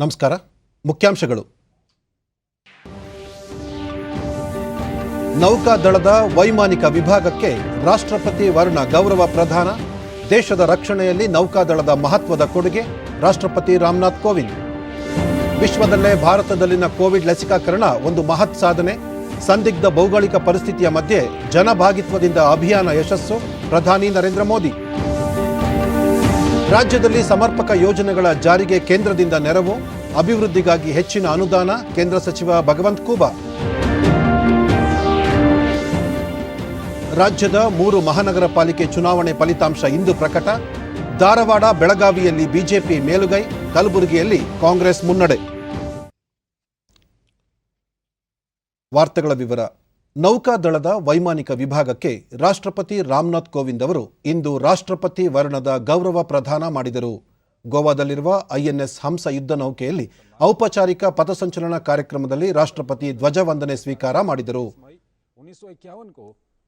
ನಮಸ್ಕಾರ. ಮುಖ್ಯಾಂಶಗಳು. ನೌಕಾದಳದ ವೈಮಾನಿಕ ವಿಭಾಗಕ್ಕೆ ರಾಷ್ಟ್ರಪತಿ ವರ್ಣ ಗೌರವ ಪ್ರದಾನ. ದೇಶದ ರಕ್ಷಣೆಯಲ್ಲಿ ನೌಕಾದಳದ ಮಹತ್ವದ ಕೊಡುಗೆ. ರಾಷ್ಟ್ರಪತಿ ರಾಮನಾಥ್ ಕೋವಿಂದ್. ವಿಶ್ವದಲ್ಲೇ ಭಾರತದಲ್ಲಿನ ಕೋವಿಡ್ ಲಸಿಕಾಕರಣ ಒಂದು ಮಹತ್ ಸಾಧನೆ. ಸಂದಿಗ್ಧ ಭೌಗೋಳಿಕ ಪರಿಸ್ಥಿತಿಯ ಮಧ್ಯೆ ಜನಭಾಗಿತ್ವದಿಂದ ಅಭಿಯಾನ ಯಶಸ್ಸು. ಪ್ರಧಾನಿ ನರೇಂದ್ರ ಮೋದಿ. ರಾಜ್ಯದಲ್ಲಿ ಸಮರ್ಪಕ ಯೋಜನೆಗಳ ಜಾರಿಗೆ ಕೇಂದ್ರದಿಂದ ನೆರವು. ಅಭಿವೃದ್ಧಿಗಾಗಿ ಹೆಚ್ಚಿನ ಅನುದಾನ. ಕೇಂದ್ರ ಸಚಿವ ಭಗವಂತ್ ಖೂಬಾ. ರಾಜ್ಯದ 3 ಮಹಾನಗರ ಪಾಲಿಕೆ ಚುನಾವಣೆ ಫಲಿತಾಂಶ ಇಂದು ಪ್ರಕಟ. ಧಾರವಾಡ, ಬೆಳಗಾವಿಯಲ್ಲಿ ಬಿಜೆಪಿ ಮೇಲುಗೈ. ಕಲಬುರಗಿಯಲ್ಲಿ ಕಾಂಗ್ರೆಸ್ ಮುನ್ನಡೆ. ವಾರ್ತೆಗಳ ವಿವರ. ನೌಕಾದಳದ ವೈಮಾನಿಕ ವಿಭಾಗಕ್ಕೆ ರಾಷ್ಟ್ರಪತಿ ರಾಮನಾಥ್ ಕೋವಿಂದ್ ಅವರು ಇಂದು ರಾಷ್ಟ್ರಪತಿ ವರ್ಣದ ಗೌರವ ಪ್ರದಾನ ಮಾಡಿದರು. ಗೋವಾದಲ್ಲಿರುವ ಐಎನ್ಎಸ್ ಹಂಸ ಯುದ್ಧ ನೌಕೆಯಲ್ಲಿ ಔಪಚಾರಿಕ ಪಥಸಂಚಲನ ಕಾರ್ಯಕ್ರಮದಲ್ಲಿ ರಾಷ್ಟ್ರಪತಿ ಧ್ವಜವಂದನೆ ಸ್ವೀಕಾರ ಮಾಡಿದರು. 1951 को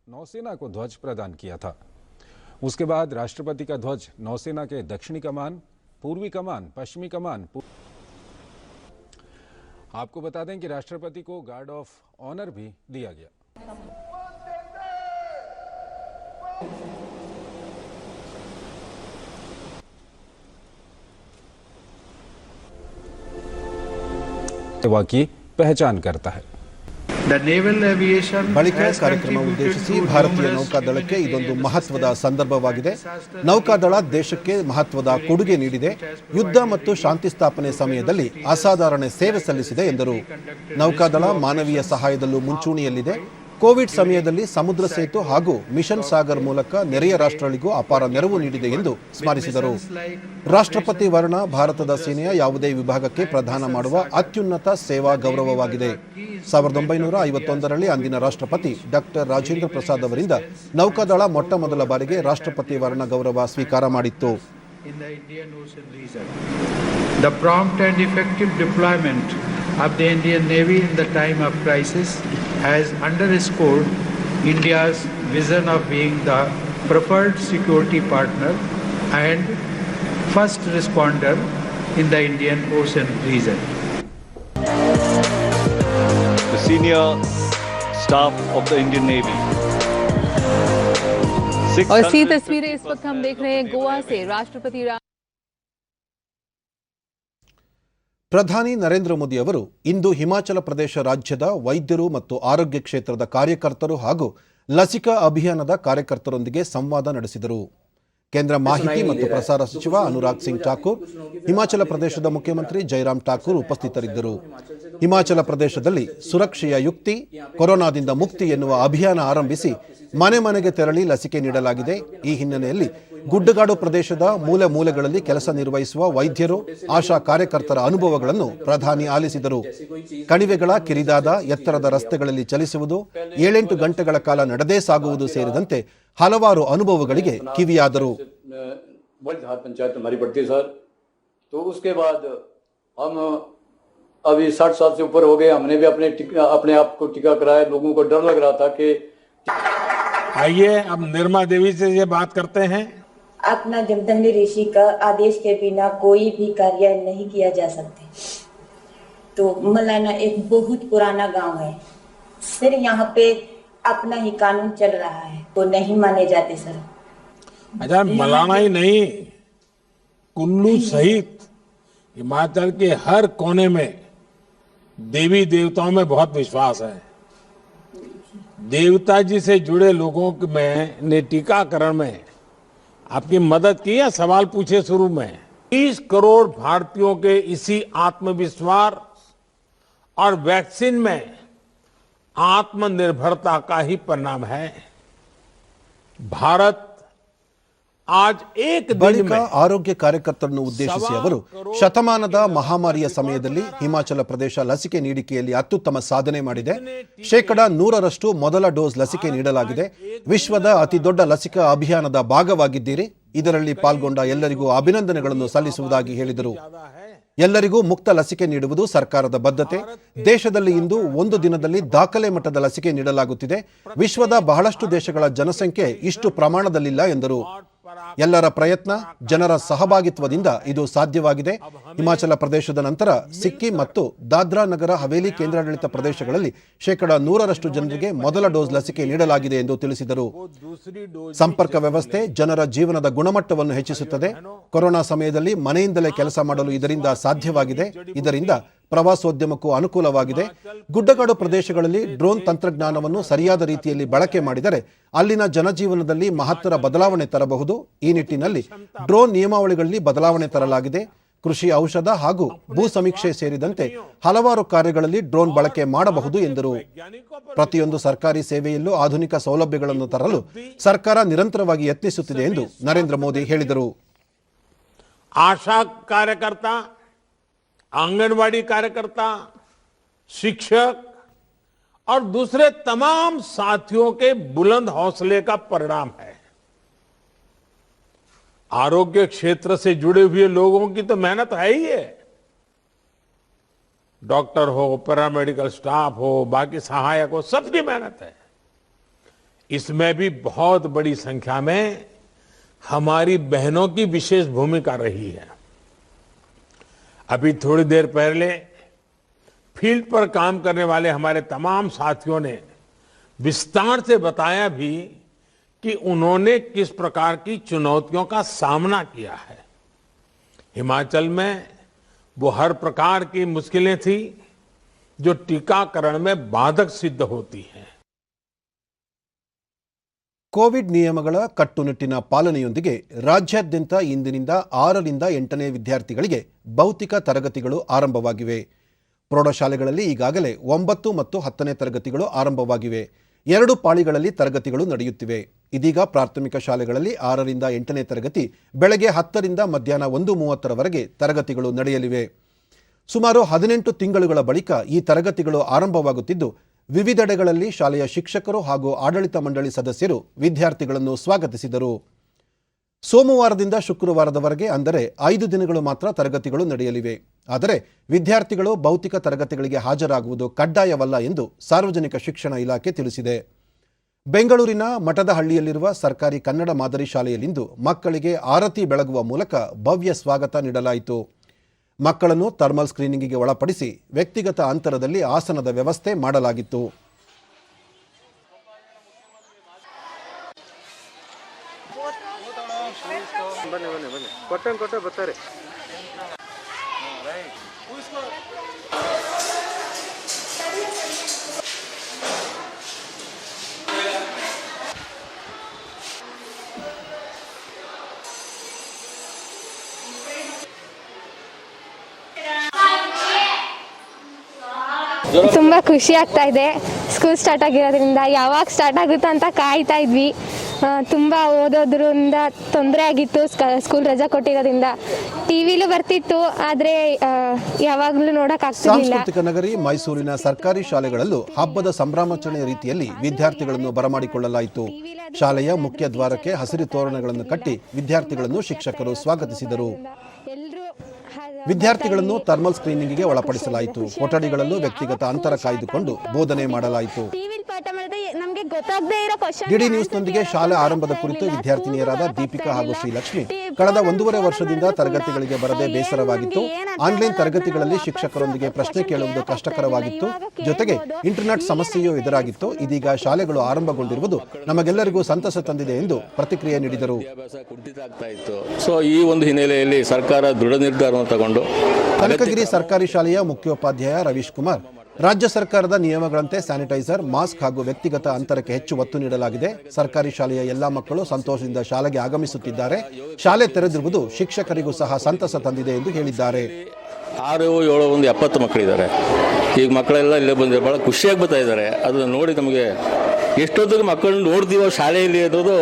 नौसेना को ध्वज प्रदान किया था. उसके बाद राष्ट्रपति का ध्वज नौसेना के दक्षिणी कमान, पूर्वी कमान, पश्चिमी कमान. आपको बता दें कि राष्ट्रपति को गार्ड ऑफ ऑनर भी दिया गया. सेवा की पहचान करता है. ಬಳಿಕ ಕಾರ್ಯಕ್ರಮ ಉದ್ದೇಶಿಸಿ ಭಾರತೀಯ ನೌಕಾದಳಕ್ಕೆ ಇದೊಂದು ಮಹತ್ವದ ಸಂದರ್ಭವಾಗಿದೆ. ನೌಕಾದಳ ದೇಶಕ್ಕೆ ಮಹತ್ವದ ಕೊಡುಗೆ ನೀಡಿದೆ. ಯುದ್ಧ ಮತ್ತು ಶಾಂತಿ ಸ್ಥಾಪನೆ ಸಮಯದಲ್ಲಿ ಅಸಾಧಾರಣ ಸೇವೆ ಸಲ್ಲಿಸಿದೆ ಎಂದರು. ನೌಕಾದಳ ಮಾನವೀಯ ಸಹಾಯದಲ್ಲೂ ಮುಂಚೂಣಿಯಲ್ಲಿದೆ. ಕೋವಿಡ್ ಸಮಯದಲ್ಲಿ ಸಮುದ್ರ ಸೇತು ಹಾಗೂ ಮಿಷನ್ ಸಾಗರ್ ಮೂಲಕ ನೆರೆಯ ರಾಷ್ಟ್ರಗಳಿಗೂ ಅಪಾರ ನೆರವು ನೀಡಿದೆ ಎಂದು ಸ್ಮರಿಸಿದರು. ರಾಷ್ಟ್ರಪತಿ ವರ್ಣ ಭಾರತದ ಸೇನೆಯ ಯಾವುದೇ ವಿಭಾಗಕ್ಕೆ ಪ್ರದಾನ ಮಾಡುವ ಅತ್ಯುನ್ನತ ಸೇವಾ ಗೌರವವಾಗಿದೆ. 1951ರಲ್ಲಿ ಅಂದಿನ ರಾಷ್ಟ್ರಪತಿ ಡಾಕ್ಟರ್ ರಾಜೇಂದ್ರ ಪ್ರಸಾದ್ ಅವರಿಂದ ನೌಕಾದಳ ಮೊಟ್ಟ ಮೊದಲ ಬಾರಿಗೆ ರಾಷ್ಟ್ರಪತಿ ವರ್ಣ ಗೌರವ ಸ್ವೀಕಾರ ಮಾಡಿತ್ತು. The prompt and effective deployment of the Indian Navy in the time of crisis has underscored India's vision of being the preferred security partner and first responder in the Indian Ocean region. The senior staff of the Indian Navy. और इसी तस्वीरें इस वक्त हम देख रहे हैं गोवा से राष्ट्रपति ಪ್ರಧಾನಿ ನರೇಂದ್ರ ಮೋದಿ ಅವರು ಇಂದು ಹಿಮಾಚಲ ಪ್ರದೇಶ ರಾಜ್ಯದ ವೈದ್ಯರು ಮತ್ತು ಆರೋಗ್ಯ ಕ್ಷೇತ್ರದ ಕಾರ್ಯಕರ್ತರು ಹಾಗೂ ಲಸಿಕಾ ಅಭಿಯಾನದ ಕಾರ್ಯಕರ್ತರೊಂದಿಗೆ ಸಂವಾದ ನಡೆಸಿದರು. ಕೇಂದ್ರ ಮಾಹಿತಿ ಮತ್ತು ಪ್ರಸಾರ ಸಚಿವ ಅನುರಾಗ್ ಸಿಂಗ್ ಠಾಕೂರ್, ಹಿಮಾಚಲ ಪ್ರದೇಶದ ಮುಖ್ಯಮಂತ್ರಿ ಜೈರಾಮ್ ಠಾಕೂರ್ ಉಪಸ್ಥಿತರಿದ್ದರು. ಹಿಮಾಚಲ ಪ್ರದೇಶದಲ್ಲಿ ಸುರಕ್ಷೆಯ ಯುಕ್ತಿ, ಕೊರೋನಾದಿಂದ ಮುಕ್ತಿ ಎನ್ನುವ ಅಭಿಯಾನ ಆರಂಭಿಸಿ ಮನೆ ಮನೆಗೆ ತೆರಳಿ ಲಸಿಕೆ ನೀಡಲಾಗಿದೆ. ಈ ಹಿನ್ನೆಲೆಯಲ್ಲಿ ಗುಡ್ಡಗಾಡು ಪ್ರದೇಶದ ಮೂಲೆ ಮೂಲೆಗಳಲ್ಲಿ ಕೆಲಸ ನಿರ್ವಹಿಸುವ ವೈದ್ಯರು, ಆಶಾ ಕಾರ್ಯಕರ್ತರ ಅನುಭವಗಳನ್ನು ಪ್ರಧಾನಿ ಆಲಿಸಿದರು. ಕಣಿವೆಗಳ ಕಿರಿದಾದ ಎತ್ತರದ ರಸ್ತೆಗಳಲ್ಲಿ ಚಲಿಸುವುದು, 7-8 ಗಂಟೆಗಳ ಕಾಲ ನಡೆದೇ ಸಾಗುವುದು ಸೇರಿದಂತೆ ಹಲವಾರು ಅನುಭವಗಳಿಗೆ ಕಿವಿಯಾದರು. अभी 60 साल से ऊपर हो गए, हमने भी अपने आप को टीका कराया. लोगों को डर लग रहा था कि आइए अब निर्मा देवी से ये बात करते हैं. अपना जमदग्नि ऋषि का आदेश के बिना कोई भी कार्य नहीं किया जा सकते. तो मलाना एक बहुत पुराना गांव है. फिर यहाँ पे अपना ही कानून चल रहा है, वो नहीं माने जाते सर. अच्छा, मलाना ही नहीं, कुल्लू सहित हिमाचल के हर कोने में देवी देवताओं में बहुत विश्वास है. देवता जी से जुड़े लोगों में ने टीकाकरण में आपकी मदद की या सवाल पूछे शुरू में. 30 करोड़ भारतीयों के इसी आत्मविश्वास और वैक्सीन में आत्मनिर्भरता का ही परिणाम है. भारत ಬಳಿಕ ಆರೋಗ್ಯ ಕಾರ್ಯಕರ್ತರನ್ನು ಉದ್ದೇಶಿಸಿ ಅವರು ಶತಮಾನದ ಮಹಾಮಾರಿಯ ಸಮಯದಲ್ಲಿ ಹಿಮಾಚಲ ಪ್ರದೇಶ ಲಸಿಕೆ ನೀಡಿಕೆಯಲ್ಲಿ ಅತ್ಯುತ್ತಮ ಸಾಧನೆ ಮಾಡಿದೆ. 100% ಮೊದಲ ಡೋಸ್ ಲಸಿಕೆ ನೀಡಲಾಗಿದೆ. ವಿಶ್ವದ ಅತಿ ದೊಡ್ಡ ಲಸಿಕಾ ಅಭಿಯಾನದ ಭಾಗವಾಗಿದ್ದೀರಿ. ಇದರಲ್ಲಿ ಪಾಲ್ಗೊಂಡ ಎಲ್ಲರಿಗೂ ಅಭಿನಂದನೆಗಳನ್ನು ಸಲ್ಲಿಸುವುದಾಗಿ ಹೇಳಿದರು. ಎಲ್ಲರಿಗೂ ಮುಕ್ತ ಲಸಿಕೆ ನೀಡುವುದು ಸರ್ಕಾರದ ಬದ್ಧತೆ. ದೇಶದಲ್ಲಿ ಇಂದು ಒಂದು ದಿನದಲ್ಲಿ ದಾಖಲೆ ಮಟ್ಟದ ಲಸಿಕೆ ನೀಡಲಾಗುತ್ತಿದೆ. ವಿಶ್ವದ ಬಹಳಷ್ಟು ದೇಶಗಳ ಜನಸಂಖ್ಯೆ ಇಷ್ಟು ಪ್ರಮಾಣದಲ್ಲಿಲ್ಲ ಎಂದರು. ಎಲ್ಲರ ಪ್ರಯತ್ನ, ಜನರ ಸಹಭಾಗಿತ್ವದಿಂದ ಇದು ಸಾಧ್ಯವಾಗಿದೆ. ಹಿಮಾಚಲ ಪ್ರದೇಶದ ನಂತರ ಸಿಕ್ಕಿಂ ಮತ್ತು ದಾದ್ರಾ ನಗರ ಹವೇಲಿ ಕೇಂದ್ರಾಡಳಿತ ಪ್ರದೇಶಗಳಲ್ಲಿ 100% ಜನರಿಗೆ ಮೊದಲ ಡೋಸ್ ಲಸಿಕೆ ನೀಡಲಾಗಿದೆ ಎಂದು ತಿಳಿಸಿದರು. ಸಂಪರ್ಕ ವ್ಯವಸ್ಥೆ ಜನರ ಜೀವನದ ಗುಣಮಟ್ಟವನ್ನು ಹೆಚ್ಚಿಸುತ್ತದೆ. ಕೊರೋನಾ ಸಮಯದಲ್ಲಿ ಮನೆಯಿಂದಲೇ ಕೆಲಸ ಮಾಡಲು ಇದರಿಂದ ಸಾಧ್ಯವಾಗಿದೆ. ಇದರಿಂದ ಪ್ರವಾಸೋದ್ಯಮಕ್ಕೂ ಅನುಕೂಲವಾಗಿದೆ. ಗುಡ್ಡಗಾಡು ಪ್ರದೇಶಗಳಲ್ಲಿ ಡ್ರೋನ್ ತಂತ್ರಜ್ಞಾನವನ್ನು ಸರಿಯಾದ ರೀತಿಯಲ್ಲಿ ಬಳಕೆ ಮಾಡಿದರೆ ಅಲ್ಲಿನ ಜನಜೀವನದಲ್ಲಿ ಮಹತ್ತರ ಬದಲಾವಣೆ ತರಬಹುದು. ಈ ನಿಟ್ಟಿನಲ್ಲಿ ಡ್ರೋನ್ ನಿಯಮಾವಳಿಗಳಲ್ಲಿ ಬದಲಾವಣೆ ತರಲಾಗಿದೆ. ಕೃಷಿ, ಔಷಧ ಹಾಗೂ ಭೂ ಸಮೀಕ್ಷೆ ಸೇರಿದಂತೆ ಹಲವಾರು ಕಾರ್ಯಗಳಲ್ಲಿ ಡ್ರೋನ್ ಬಳಕೆ ಮಾಡಬಹುದು ಎಂದರು. ಪ್ರತಿಯೊಂದು ಸರ್ಕಾರಿ ಸೇವೆಯಲ್ಲೂ ಆಧುನಿಕ ಸೌಲಭ್ಯಗಳನ್ನು ತರಲು ಸರ್ಕಾರ ನಿರಂತರವಾಗಿ ಯತ್ನಿಸುತ್ತಿದೆ ಎಂದು ನರೇಂದ್ರ ಮೋದಿ ಹೇಳಿದರು. आशा कार्यकर्ता, आंगनवाड़ी कार्यकर्ता, शिक्षक और दूसरे तमाम साथियों के बुलंद हौसले का परिणाम है. आरोग्य क्षेत्र से जुड़े हुए लोगों की तो मेहनत है ही है. डॉक्टर हो, पैरामेडिकल स्टाफ हो, बाकी सहायक हो, सबकी मेहनत है. इसमें भी बहुत बड़ी संख्या में हमारी बहनों की विशेष भूमिका रही है. अभी थोड़ी देर पहले फील्ड पर काम करने वाले हमारे तमाम साथियों ने विस्तार से बताया भी कि उन्होंने किस प्रकार की चुनौतियों का सामना किया है. हिमाचल में वो हर प्रकार की मुश्किलें थी जो टीकाकरण में बाधक सिद्ध होती हैं. ಕೋವಿಡ್ ನಿಯಮಗಳ ಕಟ್ಟುನಿಟ್ಟಿನ ಪಾಲನೆಯೊಂದಿಗೆ ರಾಜ್ಯಾದ್ಯಂತ ಇಂದಿನಿಂದ 6ರಿಂದ 8ನೇ ವಿದ್ಯಾರ್ಥಿಗಳಿಗೆ ಭೌತಿಕ ತರಗತಿಗಳು ಆರಂಭವಾಗಿವೆ. ಪ್ರೌಢಶಾಲೆಗಳಲ್ಲಿ ಈಗಾಗಲೇ 9 ಮತ್ತು 10ನೇ ತರಗತಿಗಳು ಆರಂಭವಾಗಿವೆ. 2 ಪಾಳಿಗಳಲ್ಲಿ ತರಗತಿಗಳು ನಡೆಯುತ್ತಿವೆ. ಇದೀಗ ಪ್ರಾಥಮಿಕ ಶಾಲೆಗಳಲ್ಲಿ 6ರಿಂದ 8ನೇ ತರಗತಿ ಬೆಳಗ್ಗೆ 10ರಿಂದ ಮಧ್ಯಾಹ್ನ 1:30ರವರೆಗೆ ತರಗತಿಗಳು ನಡೆಯಲಿವೆ. ಸುಮಾರು 18 ತಿಂಗಳುಗಳ ಬಳಿಕ ಈ ತರಗತಿಗಳು ಆರಂಭವಾಗುತ್ತಿದ್ದು, ವಿವಿಧೆಡೆಗಳಲ್ಲಿ ಶಾಲೆಯ ಶಿಕ್ಷಕರು ಹಾಗೂ ಆಡಳಿತ ಮಂಡಳಿ ಸದಸ್ಯರು ವಿದ್ಯಾರ್ಥಿಗಳನ್ನು ಸ್ವಾಗತಿಸಿದರು. ಸೋಮವಾರದಿಂದ ಶುಕ್ರವಾರದವರೆಗೆ ಅಂದರೆ 5 ದಿನಗಳು ಮಾತ್ರ ತರಗತಿಗಳು ನಡೆಯಲಿವೆ. ಆದರೆ ವಿದ್ಯಾರ್ಥಿಗಳು ಭೌತಿಕ ತರಗತಿಗಳಿಗೆ ಹಾಜರಾಗುವುದು ಕಡ್ಡಾಯವಲ್ಲ ಎಂದು ಸಾರ್ವಜನಿಕ ಶಿಕ್ಷಣ ಇಲಾಖೆ ತಿಳಿಸಿದೆ. ಬೆಂಗಳೂರಿನ ಮಠದಹಳ್ಳಿಯಲ್ಲಿರುವ ಸರ್ಕಾರಿ ಕನ್ನಡ ಮಾದರಿ ಶಾಲೆಯಲ್ಲಿಂದು ಮಕ್ಕಳಿಗೆ ಆರತಿ ಬೆಳಗುವ ಮೂಲಕ ಭವ್ಯ ಸ್ವಾಗತ ನೀಡಲಾಯಿತು. ಮಕ್ಕಳನ್ನು ಥರ್ಮಲ್ ಸ್ಕ್ರೀನಿಂಗಿಗೆ ಒಳಪಡಿಸಿ ವ್ಯಕ್ತಿಗತ ಅಂತರದಲ್ಲಿ ಆಸನದ ವ್ಯವಸ್ಥೆ ಮಾಡಲಾಗಿತ್ತು. ತುಂಬ ಖುಷಿ ಆಗ್ತಾ ಇದೆ. ಸ್ಕೂಲ್ ಸ್ಟಾರ್ಟ್ ಆಗಿರೋದ್ರಿಂದ ಯಾವಾಗ ಸ್ಟಾರ್ಟ್ ಆಗುತ್ತೋ ಅಂತ ಕಾಯ್ತಾ ಇದ್ವಿ. ತುಂಬ ಓದೋದ್ರಿಂದ ತೊಂದರೆ ಆಗಿತ್ತು. ಸ್ಕೂಲ್ ರಜಾ ಕೊಟ್ಟಿರೋದ್ರಿಂದ ಟಿವಿಲೂ ಬರ್ತಿತ್ತು, ಆದರೆ ಯಾವಾಗಲೂ ನೋಡೋಕ್ಕಾಗ್ತಿರ್ಲಿಲ್ಲ. ಸಾಂಸ್ಕೃತಿಕ ನಗರಿ ಮೈಸೂರಿನ ಸರ್ಕಾರಿ ಶಾಲೆಗಳಲ್ಲೂ ಹಬ್ಬದ ಸಂಭ್ರಮಾಚರಣೆ ರೀತಿಯಲ್ಲಿ ವಿದ್ಯಾರ್ಥಿಗಳನ್ನು ಬರಮಾಡಿಕೊಳ್ಳಲಾಯಿತು. ಶಾಲೆಯ ಮುಖ್ಯ ದ್ವಾರಕ್ಕೆ ಹಸಿರು ತೋರಣಗಳನ್ನು ಕಟ್ಟಿ ವಿದ್ಯಾರ್ಥಿಗಳನ್ನು ಶಿಕ್ಷಕರು ಸ್ವಾಗತಿಸಿದರು. ವಿದ್ಯಾರ್ಥಿಗಳನ್ನು ಥರ್ಮಲ್ ಸ್ಕ್ರೀನಿಂಗಿಗೆ ಒಳಪಡಿಸಲಾಯಿತು. ಕೊಠಡಿಗಳಲ್ಲೂ ವ್ಯಕ್ತಿಗತ ಅಂತರ ಕಾಯ್ದುಕೊಂಡು ಬೋಧನೆ ಮಾಡಲಾಯಿತು. ಡಿಡಿ ನ್ಯೂಸ್ನೊಂದಿಗೆ ಶಾಲೆ ಆರಂಭದ ಕುರಿತು ವಿದ್ಯಾರ್ಥಿನಿಯರಾದ ದೀಪಿಕಾ ಹಾಗೂ ಶ್ರೀಲಕ್ಷ್ಮಿ ಕಳೆದ 1.5 ವರ್ಷದಿಂದ ತರಗತಿಗಳಿಗೆ ಬರದೆ ಬೇಸರವಾಗಿತ್ತು. ಆನ್ಲೈನ್ ತರಗತಿಗಳಲ್ಲಿ ಶಿಕ್ಷಕರೊಂದಿಗೆ ಪ್ರಶ್ನೆ ಕೇಳುವುದು ಕಷ್ಟಕರವಾಗಿತ್ತು. ಜೊತೆಗೆ ಇಂಟರ್ನೆಟ್ ಸಮಸ್ಯೆಯೂ ಎದುರಾಗಿತ್ತು. ಇದೀಗ ಶಾಲೆಗಳು ಆರಂಭಗೊಂಡಿರುವುದು ನಮಗೆಲ್ಲರಿಗೂ ಸಂತಸ ತಂದಿದೆ ಎಂದು ಪ್ರತಿಕ್ರಿಯೆ ನೀಡಿದರು. ಸೊ ಈ ಒಂದು ಹಿನ್ನೆಲೆಯಲ್ಲಿ ಸರ್ಕಾರ ದೃಢ ನಿರ್ಧಾರವನ್ನು ತಗೊಂಡು ಕನಕಗಿರಿ ಸರ್ಕಾರಿ ಶಾಲೆಯ ಮುಖ್ಯೋಪಾಧ್ಯಾಯ ರವೀಶ್ ಕುಮಾರ್, ರಾಜ್ಯ ಸರ್ಕಾರದ ನಿಯಮಗಳಂತೆ ಸ್ಯಾನಿಟೈಸರ್, ಮಾಸ್ಕ್ ಹಾಗೂ ವ್ಯಕ್ತಿಗತ ಅಂತರಕ್ಕೆ ಹೆಚ್ಚು ಒತ್ತು ನೀಡಲಾಗಿದೆ. ಸರ್ಕಾರಿ ಶಾಲೆಯ ಎಲ್ಲಾ ಮಕ್ಕಳು ಸಂತೋಷದಿಂದ ಶಾಲೆಗೆ ಆಗಮಿಸುತ್ತಿದ್ದಾರೆ. ಶಾಲೆ ತೆರೆದಿರುವುದು ಶಿಕ್ಷಕರಿಗೂ ಸಹ ಸಂತಸ ತಂದಿದೆ ಎಂದು ಹೇಳಿದ್ದಾರೆ. 6, 7, 70 ಮಕ್ಕಳಿದ್ದಾರೆ. ಈಗ ಮಕ್ಕಳೆಲ್ಲ ಇಲ್ಲೇ ಬಂದಿದ್ದಾರೆ, ಭಾಳ ಖುಷಿಯಾಗಿ ಬರ್ತಾ ಇದ್ದಾರೆ. ಅದನ್ನು ನೋಡಿ ನಮಗೆ ಎಷ್ಟೊತ್ತಿಗೆ ಮಕ್ಕಳನ್ನ ನೋಡ್ತೀವೋ ಶಾಲೆಯಲ್ಲಿ ಅನ್ನೋದು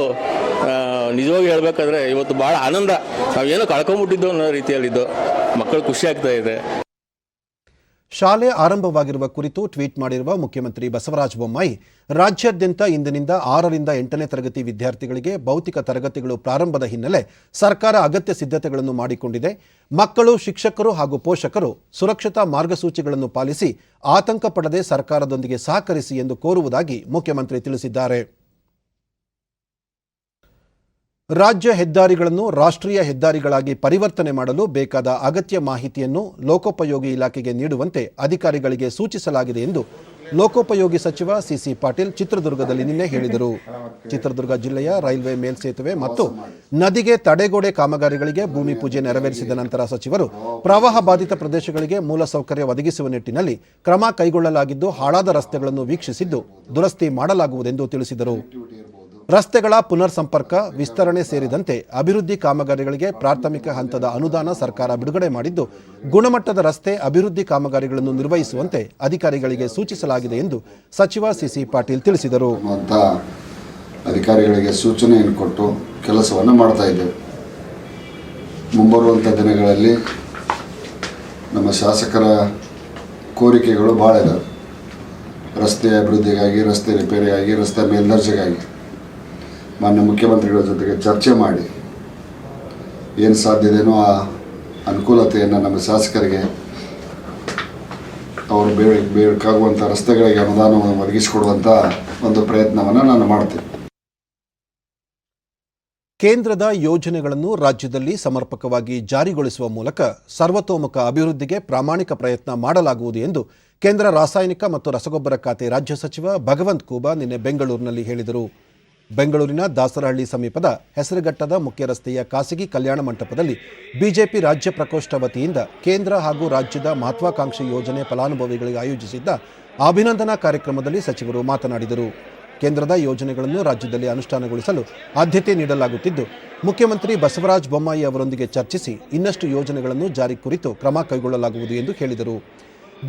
ನಿಜವಾಗಿ ಹೇಳಬೇಕಾದ್ರೆ ಇವತ್ತು ಭಾಳ ಆನಂದ. ನಾವೇನೋ ಕಳ್ಕೊಂಡ್ಬಿಟ್ಟಿದ್ದೋ ಅನ್ನೋ ರೀತಿಯಲ್ಲಿದ್ದು ಮಕ್ಕಳು ಖುಷಿ ಆಗ್ತಾ ಇದೆ. ಶಾಲೆ ಆರಂಭವಾಗಿರುವ ಕುರಿತು ಟ್ವೀಟ್ ಮಾಡಿರುವ ಮುಖ್ಯಮಂತ್ರಿ ಬಸವರಾಜ ಬೊಮ್ಮಾಯಿ, ರಾಜ್ಯಾದ್ಯಂತ ಇಂದಿನಿಂದ 6ರಿಂದ 8ನೇ ತರಗತಿ ವಿದ್ಯಾರ್ಥಿಗಳಿಗೆ ಭೌತಿಕ ತರಗತಿಗಳು ಪ್ರಾರಂಭದ ಹಿನ್ನೆಲೆ ಸರ್ಕಾರ ಅಗತ್ಯ ಸಿದ್ಧತೆಗಳನ್ನು ಮಾಡಿಕೊಂಡಿದೆ. ಮಕ್ಕಳು, ಶಿಕ್ಷಕರು ಹಾಗೂ ಪೋಷಕರು ಸುರಕ್ಷತಾ ಮಾರ್ಗಸೂಚಿಗಳನ್ನು ಪಾಲಿಸಿ ಆತಂಕ ಪಡದೆ ಸರ್ಕಾರದೊಂದಿಗೆ ಸಹಕರಿಸಿ ಎಂದು ಕೋರುವುದಾಗಿ ಮುಖ್ಯಮಂತ್ರಿ ತಿಳಿಸಿದ್ದಾರೆ. ರಾಜ್ಯ ಹೆದ್ದಾರಿಗಳನ್ನು ರಾಷ್ಟ್ರೀಯ ಹೆದ್ದಾರಿಗಳಾಗಿ ಪರಿವರ್ತನೆ ಮಾಡಲು ಬೇಕಾದ ಅಗತ್ಯ ಮಾಹಿತಿಯನ್ನು ಲೋಕೋಪಯೋಗಿ ಇಲಾಖೆಗೆ ನೀಡುವಂತೆ ಅಧಿಕಾರಿಗಳಿಗೆ ಸೂಚಿಸಲಾಗಿದೆ ಎಂದು ಲೋಕೋಪಯೋಗಿ ಸಚಿವ ಸಿಸಿ ಪಾಟೀಲ್ ಚಿತ್ರದುರ್ಗದಲ್ಲಿ ನಿನ್ನೆ ಹೇಳಿದರು. ಚಿತ್ರದುರ್ಗ ಜಿಲ್ಲೆಯ ರೈಲ್ವೆ ಮೇಲ್ಸೇತುವೆ ಮತ್ತು ನದಿಗೆ ತಡೆಗೋಡೆ ಕಾಮಗಾರಿಗಳಿಗೆ ಭೂಮಿ ಪೂಜೆ ನೆರವೇರಿಸಿದ ನಂತರ ಸಚಿವರು ಪ್ರವಾಹ ಬಾಧಿತ ಪ್ರದೇಶಗಳಿಗೆ ಮೂಲಸೌಕರ್ಯ ಒದಗಿಸುವ ನಿಟ್ಟಿನಲ್ಲಿ ಕ್ರಮ ಕೈಗೊಳ್ಳಲಾಗಿದ್ದು ಹಾಳಾದ ರಸ್ತೆಗಳನ್ನು ವೀಕ್ಷಿಸಿದ್ದು ದುರಸ್ತಿ ಮಾಡಲಾಗುವುದೆಂದು ತಿಳಿಸಿದರು. ರಸ್ತೆಗಳ ಪುನರ್ ಸಂಪರ್ಕ ವಿಸ್ತರಣೆ ಸೇರಿದಂತೆ ಅಭಿವೃದ್ಧಿ ಕಾಮಗಾರಿಗಳಿಗೆ ಪ್ರಾಥಮಿಕ ಹಂತದ ಅನುದಾನ ಸರ್ಕಾರ ಬಿಡುಗಡೆ ಮಾಡಿದ್ದು ಗುಣಮಟ್ಟದ ರಸ್ತೆ ಅಭಿವೃದ್ಧಿ ಕಾಮಗಾರಿಗಳನ್ನು ನಿರ್ವಹಿಸುವಂತೆ ಅಧಿಕಾರಿಗಳಿಗೆ ಸೂಚಿಸಲಾಗಿದೆ ಎಂದು ಸಚಿವ ಸಿಸಿ ಪಾಟೀಲ್ ತಿಳಿಸಿದರು. ಅಧಿಕಾರಿಗಳಿಗೆ ಸೂಚನೆಯನ್ನು ಕೊಟ್ಟು ಕೆಲಸವನ್ನು ಮಾಡ್ತಾ ಇದ್ದೇವೆ. ಮುಂಬರುವಂಥ ದಿನಗಳಲ್ಲಿ ನಮ್ಮ ಶಾಸಕರ ಕೋರಿಕೆಗಳು ಭಾಳ ಇದ್ದಾವೆ. ರಸ್ತೆ ಅಭಿವೃದ್ಧಿಗಾಗಿ, ರಸ್ತೆ ರಿಪೇರಿಗಾಗಿ, ರಸ್ತೆ ಮೇಲ್ದರ್ಜೆಗಾಗಿ ಮಾನ್ಯ ಮುಖ್ಯಮಂತ್ರಿಗಳ ಜೊತೆಗೆ ಚರ್ಚೆ ಮಾಡಿ ಏನು ಸಾಧ್ಯತೆಯೋ ಆ ಅನುಕೂಲತೆಯನ್ನು ನಮ್ಮ ಶಾಸಕರಿಗೆ ಅವರು ಬೇಕಾಗುವಂಥ ರಸ್ತೆಗಳಿಗೆ ಅನುದಾನವನ್ನು ಒದಗಿಸಿಕೊಡುವಂಥ ಒಂದು ಪ್ರಯತ್ನವನ್ನು ನಾನು ಮಾಡ್ತೀನಿ. ಕೇಂದ್ರದ ಯೋಜನೆಗಳನ್ನು ರಾಜ್ಯದಲ್ಲಿ ಸಮರ್ಪಕವಾಗಿ ಜಾರಿಗೊಳಿಸುವ ಮೂಲಕ ಸರ್ವತೋಮುಖ ಅಭಿವೃದ್ಧಿಗೆ ಪ್ರಾಮಾಣಿಕ ಪ್ರಯತ್ನ ಮಾಡಲಾಗುವುದು ಎಂದು ಕೇಂದ್ರ ರಾಸಾಯನಿಕ ಮತ್ತು ರಸಗೊಬ್ಬರ ಖಾತೆ ರಾಜ್ಯ ಸಚಿವ ಭಗವಂತ್ ಖೂಬಾ ನಿನ್ನೆ ಬೆಂಗಳೂರಿನಲ್ಲಿ ಹೇಳಿದರು. ಬೆಂಗಳೂರಿನ ದಾಸರಹಳ್ಳಿ ಸಮೀಪದ ಹೆಸರುಘಟ್ಟದ ಮುಖ್ಯ ರಸ್ತೆಯ ಖಾಸಗಿ ಕಲ್ಯಾಣ ಮಂಟಪದಲ್ಲಿ ಬಿಜೆಪಿ ರಾಜ್ಯ ಪ್ರಕೋಷ್ಠ ವತಿಯಿಂದ ಕೇಂದ್ರ ಹಾಗೂ ರಾಜ್ಯದ ಮಹತ್ವಾಕಾಂಕ್ಷಿ ಯೋಜನೆ ಫಲಾನುಭವಿಗಳಿಗೆ ಆಯೋಜಿಸಿದ್ದ ಅಭಿನಂದನಾ ಕಾರ್ಯಕ್ರಮದಲ್ಲಿ ಸಚಿವರು ಮಾತನಾಡಿದರು. ಕೇಂದ್ರದ ಯೋಜನೆಗಳನ್ನು ರಾಜ್ಯದಲ್ಲಿ ಅನುಷ್ಠಾನಗೊಳಿಸಲು ಆದ್ಯತೆ ನೀಡಲಾಗುತ್ತಿದ್ದು ಮುಖ್ಯಮಂತ್ರಿ ಬಸವರಾಜ ಬೊಮ್ಮಾಯಿ ಅವರೊಂದಿಗೆ ಚರ್ಚಿಸಿ ಇನ್ನಷ್ಟು ಯೋಜನೆಗಳನ್ನು ಜಾರಿ ಕುರಿತು ಕ್ರಮ ಕೈಗೊಳ್ಳಲಾಗುವುದು ಎಂದು ಹೇಳಿದರು.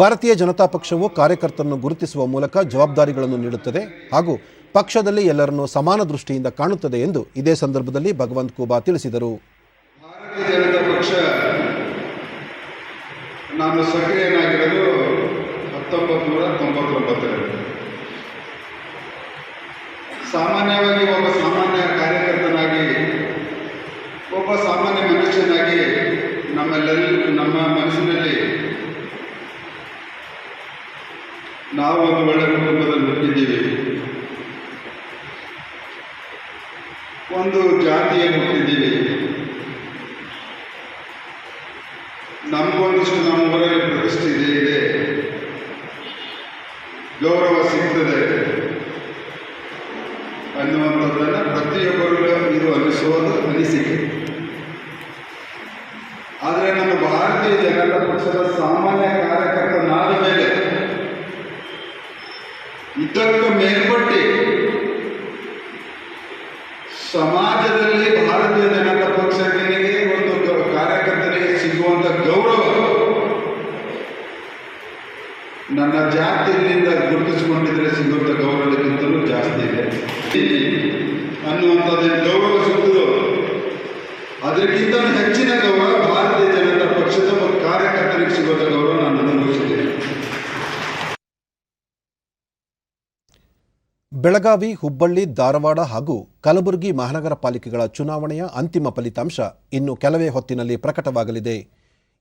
ಭಾರತೀಯ ಜನತಾ ಪಕ್ಷವು ಕಾರ್ಯಕರ್ತರನ್ನು ಗುರುತಿಸುವ ಮೂಲಕ ಜವಾಬ್ದಾರಿಗಳನ್ನು ನೀಡುತ್ತದೆ ಹಾಗೂ ಪಕ್ಷದಲ್ಲಿ ಎಲ್ಲರನ್ನೂ ಸಮಾನ ದೃಷ್ಟಿಯಿಂದ ಕಾಣುತ್ತದೆ ಎಂದು ಇದೇ ಸಂದರ್ಭದಲ್ಲಿ ಭಗವಂತ್ ಖೂಬಾ ತಿಳಿಸಿದರು. ಭಾರತೀಯ ಜನತಾ ಪಕ್ಷ ನಾನು ಸಕ್ರಿಯನಾಗಿರೋದು 1999ರಲ್ಲಿ. ಸಾಮಾನ್ಯವಾಗಿ ಒಬ್ಬ ಸಾಮಾನ್ಯ ಕಾರ್ಯಕರ್ತನಾಗಿ, ಒಬ್ಬ ಸಾಮಾನ್ಯ ಮನುಷ್ಯನಾಗಿ ನಮ್ಮ ಮನಸ್ಸಿನಲ್ಲಿ ನಾವು ಒಂದು ಒಳ್ಳೆಯ ಕುಟುಂಬದಲ್ಲಿ ಹುಟ್ಟಿದ್ದೀವಿ, ಒಂದು ಜಾತಿಯನ್ನು ಹುಟ್ಟಿದ್ದೀವಿ, ನಮಗೊಂದಿಷ್ಟು ನಮ್ಮ ಊರಲ್ಲಿ ಪ್ರತಿಷ್ಠೆ ಇದೆ, ಗೌರವ ಸಿಗ್ತದೆ ಅನ್ನುವಂಥದ್ದನ್ನು ಪ್ರತಿಯೊಬ್ಬರಿಗೂ ಇದು ಅನಿಸೋದು ಅನಿಸಿಕೆ. ಆದರೆ ನಮ್ಮ ಭಾರತೀಯ ಜನತಾ ಪಕ್ಷದ ಸಾಮಾನ್ಯ ಕಾರ್ಯಕರ್ತನಾದ ಮೇಲೆ ಇದಕ್ಕೆ ಮೇಲ್ಪಟ್ಟು ಸಮಾಜದಲ್ಲಿ ಭಾರತೀಯ ಜನತಾ ಪಕ್ಷಕ್ಕೆ ಒಂದು ಕಾರ್ಯಕರ್ತರಿಗೆ ಸಿಗುವಂಥ ಗೌರವ ನನ್ನ ಜಾತಿಯಿಂದ ಗುರುತಿಸಿಕೊಂಡಿದ್ರೆ ಸಿಗುವಂಥ ಗೌರವಕ್ಕಿಂತಲೂ ಜಾಸ್ತಿ ಇದೆ ಅನ್ನುವಂಥದ್ದೇನು ಗೌರವ ಸಿಗುವುದು, ಅದಕ್ಕಿಂತ ಹೆಚ್ಚಿನ ಗೌರವ ಭಾರತೀಯ ಜನತಾ ಪಕ್ಷದ ಒಂದು ಕಾರ್ಯಕರ್ತರಿಗೆ ಸಿಗುವಂಥ ಗೌರವ ನಾನು ಅನುಭವಿಸಿದ್ದೇನೆ. ಬೆಳಗಾವಿ, ಹುಬ್ಬಳ್ಳಿ, ಧಾರವಾಡ ಹಾಗೂ ಕಲಬುರಗಿ ಮಹಾನಗರ ಪಾಲಿಕೆಗಳ ಚುನಾವಣೆಯ ಅಂತಿಮ ಫಲಿತಾಂಶ ಇನ್ನು ಕೆಲವೇ ಹೊತ್ತಿನಲ್ಲಿ ಪ್ರಕಟವಾಗಲಿದೆ.